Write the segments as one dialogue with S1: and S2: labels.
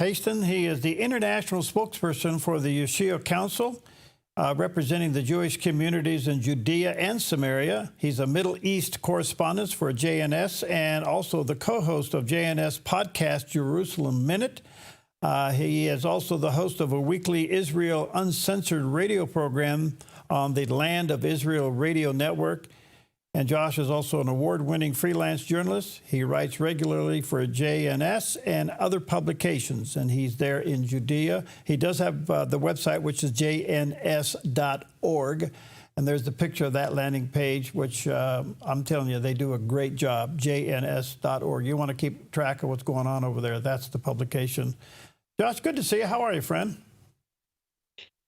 S1: Hasten. He is the international spokesperson for the Yeshua Council, representing the Jewish communities in Judea and Samaria. He's a Middle East correspondent for JNS and also the co-host of JNS podcast, Jerusalem Minute. He is also the host of a weekly Israel Uncensored radio program on the Land of Israel Radio Network. And Josh is also an award-winning freelance journalist. He writes regularly for JNS and other publications, and he's there in Judea. He does have the website, which is jns.org, and there's the picture of that landing page, which I'm telling you, they do a great job, jns.org. You want to keep track of what's going on over there. That's the publication. Josh, good to see you. How are you, friend?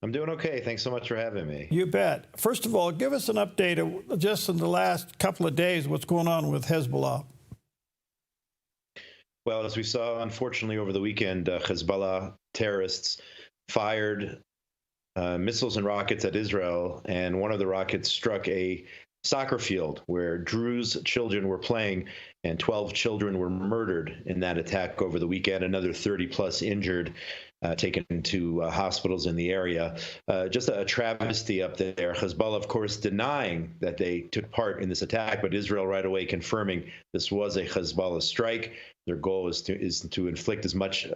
S2: I'm doing okay. Thanks so much for having me.
S1: You bet. First of all, give us an update of just in the last couple of days, what's going on with Hezbollah.
S2: Well, as we saw, unfortunately, over the weekend, Hezbollah terrorists fired missiles and rockets at Israel, and one of the rockets struck a soccer field where Druze children were playing, and 12 children were murdered in that attack over the weekend, another 30-plus injured. Taken to hospitals in the area. Just a travesty up there. Hezbollah, of course, denying that they took part in this attack, but Israel right away confirming this was a Hezbollah strike. Their goal is to inflict as much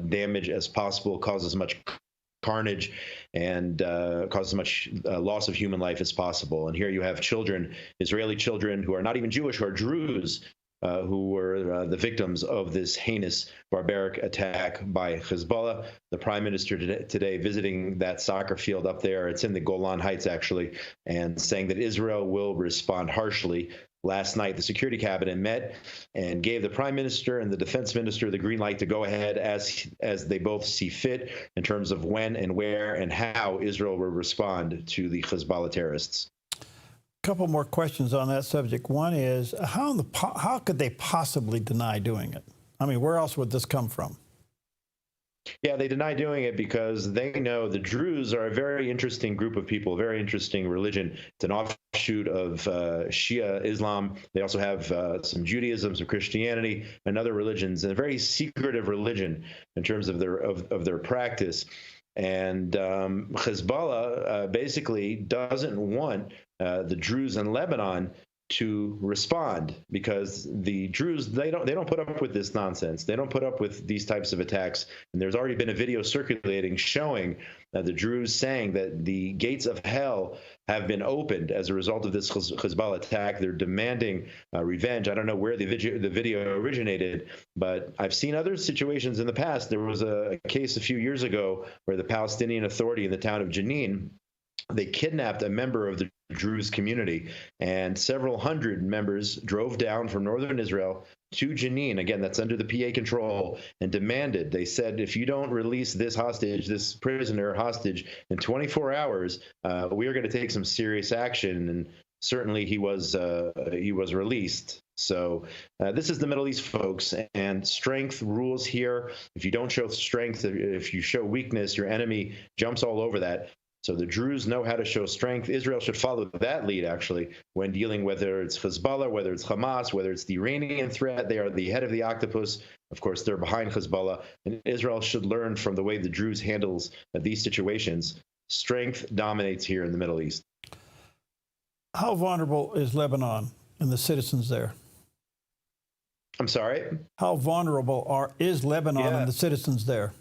S2: damage as possible, cause as much carnage, and cause as much loss of human life as possible. And here you have children, Israeli children who are not even Jewish, who are Druze, who were the victims of this heinous, barbaric attack by Hezbollah. The prime minister today visiting that soccer field up there, it's in the Golan Heights actually, and saying that Israel will respond harshly. Last night, the Security Cabinet met and gave the prime minister and the defense minister the green light to go ahead as they both see fit in terms of when and where and how Israel will respond to the Hezbollah terrorists.
S1: Couple more questions on that subject. One is, how could they possibly deny doing it? I mean, where else would this come from?
S2: Yeah, they deny doing it because they know the Druze are a very interesting group of people, a very interesting religion. It's an offshoot of Shia Islam. They also have some Judaism, some Christianity, and other religions, and a very secretive religion in terms of their practice. And Hezbollah basically doesn't want the Druze in Lebanon to respond because the Druze, they don't put up with this nonsense. They don't put up with these types of attacks. And there's already been a video circulating showing the Druze saying that the gates of hell have been opened as a result of this Hezbollah attack. They're demanding revenge. I don't know where the video originated, but I've seen other situations in the past. There was a case a few years ago where the Palestinian Authority in the town of Jenin, they kidnapped a member of the Druze community, and several hundred members drove down from northern Israel to Jenin. Again, that's under the PA control, and demanded. They said, if you don't release this hostage, this prisoner hostage, in 24 hours, we are going to take some serious action. And certainly he was released. So this is the Middle East, folks, and strength rules here. If you don't show strength, if you show weakness, your enemy jumps all over that. So the Druze know how to show strength. Israel should follow that lead, actually, when dealing whether it's Hezbollah, whether it's Hamas, whether it's the Iranian threat. They are the head of the octopus. Of course, they're behind Hezbollah. And Israel should learn from the way the Druze handles these situations. Strength dominates here in the Middle East.
S1: How vulnerable is Lebanon and the citizens there?
S2: I'm sorry?
S1: How vulnerable is Lebanon and the citizens there?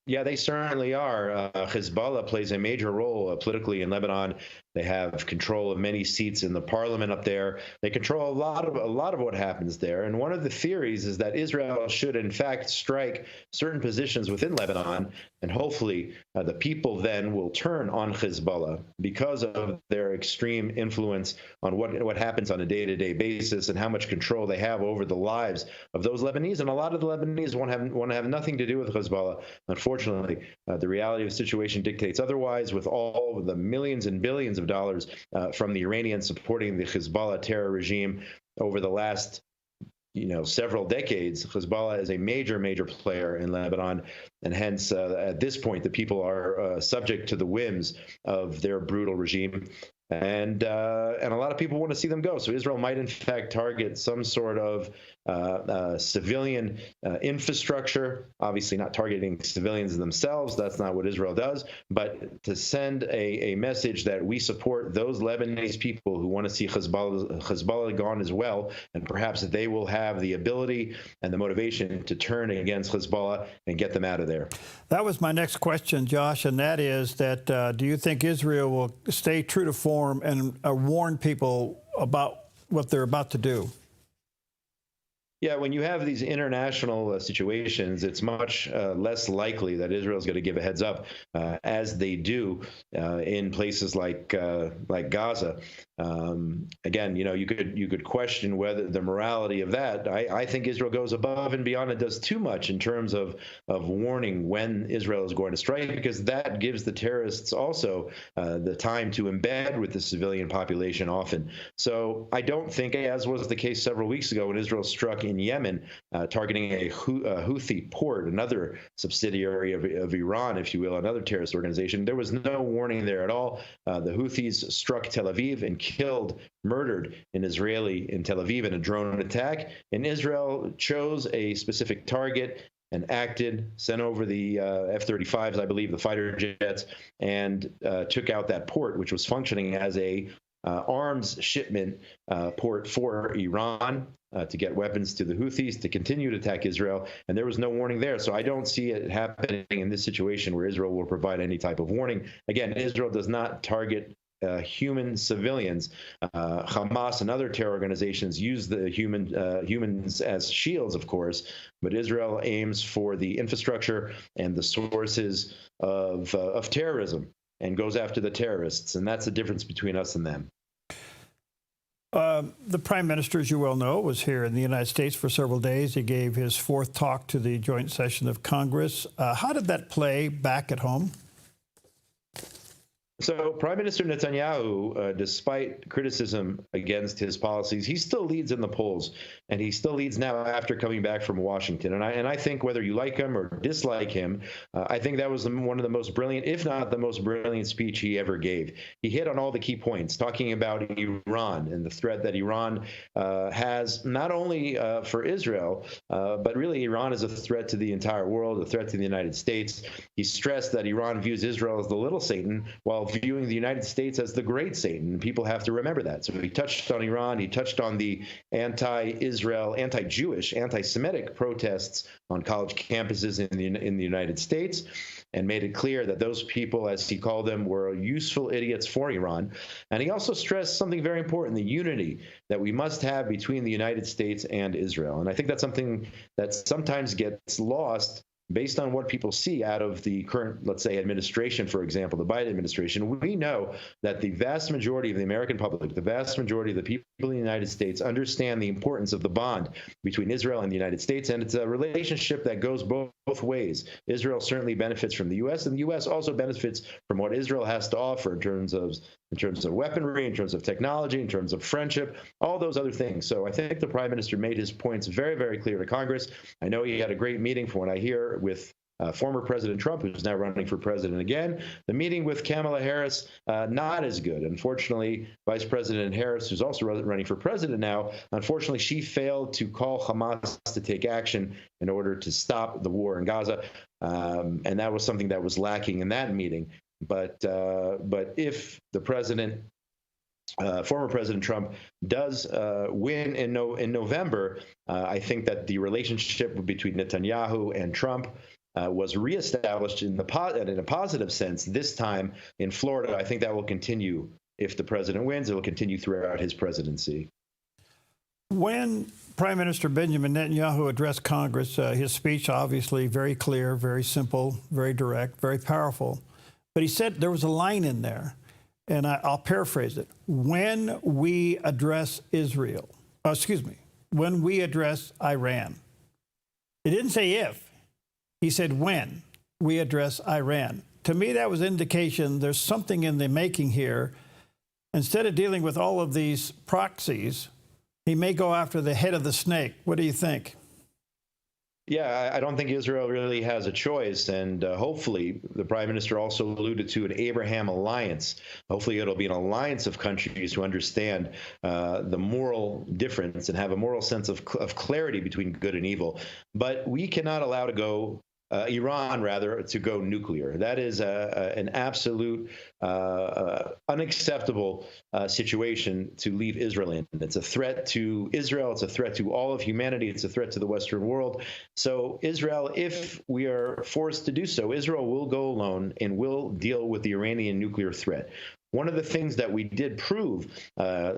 S2: Yeah, they certainly are. Hezbollah plays a major role politically in Lebanon. They have control of many seats in the parliament up there. They control a lot of what happens there. And one of the theories is that Israel should, in fact, strike certain positions within Lebanon, and hopefully the people then will turn on Hezbollah because of their extreme influence on what happens on a day-to-day basis and how much control they have over the lives of those Lebanese. And a lot of the Lebanese want to have nothing to do with Hezbollah. Unfortunately, the reality of the situation dictates otherwise, with all of the millions and billions of dollars from the Iranians supporting the Hezbollah terror regime over the last several decades. Hezbollah is a major player in Lebanon, and hence at this point the people are subject to the whims of their brutal regime. And a lot of people want to see them go. So Israel might, in fact, target some sort of civilian infrastructure, obviously not targeting civilians themselves. That's not what Israel does, but to send a message that we support those Lebanese people who want to see Hezbollah gone as well, and perhaps they will have the ability and the motivation to turn against Hezbollah and get them out of there.
S1: That was my next question, Josh, and that is that do you think Israel will stay true to form and warn people about what they're about to do?
S2: Yeah, when you have these international situations, it's much less likely that Israel is going to give a heads up, as they do in places like Gaza. Again, you could question whether the morality of that. I think Israel goes above and beyond and does too much in terms of warning when Israel is going to strike, because that gives the terrorists also the time to embed with the civilian population often. So I don't think, as was the case several weeks ago when Israel struck in Yemen, targeting a Houthi port, another subsidiary of Iran, if you will, another terrorist organization. There was no warning there at all. The Houthis struck Tel Aviv and murdered an Israeli in Tel Aviv in a drone attack. And Israel chose a specific target and acted, sent over the F-35s, I believe, the fighter jets, and took out that port, which was functioning as a arms shipment port for Iran to get weapons to the Houthis to continue to attack Israel. And there was no warning there. So I don't see it happening in this situation where Israel will provide any type of warning. Again, Israel does not target human civilians. Hamas and other terror organizations use the humans as shields, of course, but Israel aims for the infrastructure and the sources of terrorism and goes after the terrorists. And that's the difference between us and them.
S1: The Prime Minister, as you well know, was here in the United States for several days. He gave his fourth talk to the joint session of Congress. How did that play back at home?
S2: So Prime Minister Netanyahu, despite criticism against his policies, he still leads in the polls, and he still leads now after coming back from Washington. And I think whether you like him or dislike him, I think that was one of the most brilliant, if not the most brilliant speech he ever gave. He hit on all the key points, talking about Iran and the threat that Iran has, not only for Israel, but really Iran is a threat to the entire world, a threat to the United States. He stressed that Iran views Israel as the little Satan, while viewing the United States as the great Satan. People have to remember that. So he touched on Iran. He touched on the anti-Israel, anti-Jewish, anti-Semitic protests on college campuses in the United States, and made it clear that those people, as he called them, were useful idiots for Iran. And he also stressed something very important, the unity that we must have between the United States and Israel. And I think that's something that sometimes gets lost based on what people see out of the current, let's say, administration, for example, the Biden administration. We know that the vast majority of the American public, the vast majority of the people in the United States understand the importance of the bond between Israel and the United States, and it's a relationship that goes both ways. Israel certainly benefits from the U.S., and the U.S. also benefits from what Israel has to offer in terms of weaponry, in terms of technology, in terms of friendship, all those other things. So I think the Prime Minister made his points very, very clear to Congress. I know he had a great meeting, from what I hear, with former President Trump, who's now running for president again. The meeting with Kamala Harris, not as good. Unfortunately, Vice President Harris, who's also running for president now, unfortunately, she failed to call Hamas to take action in order to stop the war in Gaza. And that was something that was lacking in that meeting. But if the president, former President Trump, does win in November, I think that the relationship between Netanyahu and Trump was reestablished in a positive sense this time in Florida. I think that will continue. If the president wins, it will continue throughout his presidency.
S1: When Prime Minister Benjamin Netanyahu addressed Congress, his speech obviously very clear, very simple, very direct, very powerful. But he said there was a line in there, and I'll paraphrase it. When we address when we address Iran. It didn't say if. He said when we address Iran. To me, that was indication there's something in the making here. Instead of dealing with all of these proxies, he may go after the head of the snake. What do you think?
S2: Yeah, I don't think Israel really has a choice. And hopefully, the prime minister also alluded to an Abraham alliance. Hopefully, it'll be an alliance of countries who understand the moral difference and have a moral sense of clarity between good and evil. But we cannot allow to go Iran, rather, to go nuclear. That is an absolute unacceptable situation to leave Israel in. It's a threat to Israel. It's a threat to all of humanity. It's a threat to the Western world. So Israel, if we are forced to do so, Israel will go alone and will deal with the Iranian nuclear threat. One of the things that we did prove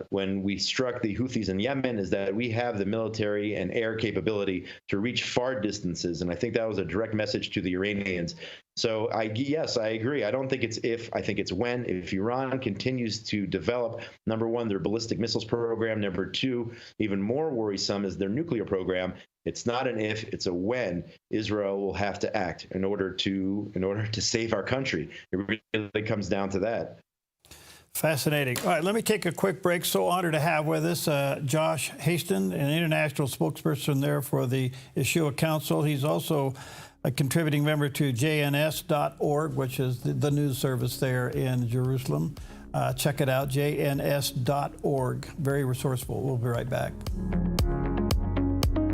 S2: when we struck the Houthis in Yemen is that we have the military and air capability to reach far distances. And I think that was a direct message to the Iranians. So yes, I agree. I don't think it's if, I think it's when. If Iran continues to develop, number one, their ballistic missiles program, number two, even more worrisome is their nuclear program. It's not an if, it's a when Israel will have to act in order to save our country. It really comes down to that.
S1: Fascinating. All right, let me take a quick break. So honored to have with us Josh Hasten, an international spokesperson there for the Yeshua Council. He's also a contributing member to jns.org, which is the news service there in Jerusalem. Check it out, jns.org. Very resourceful. We'll be right back.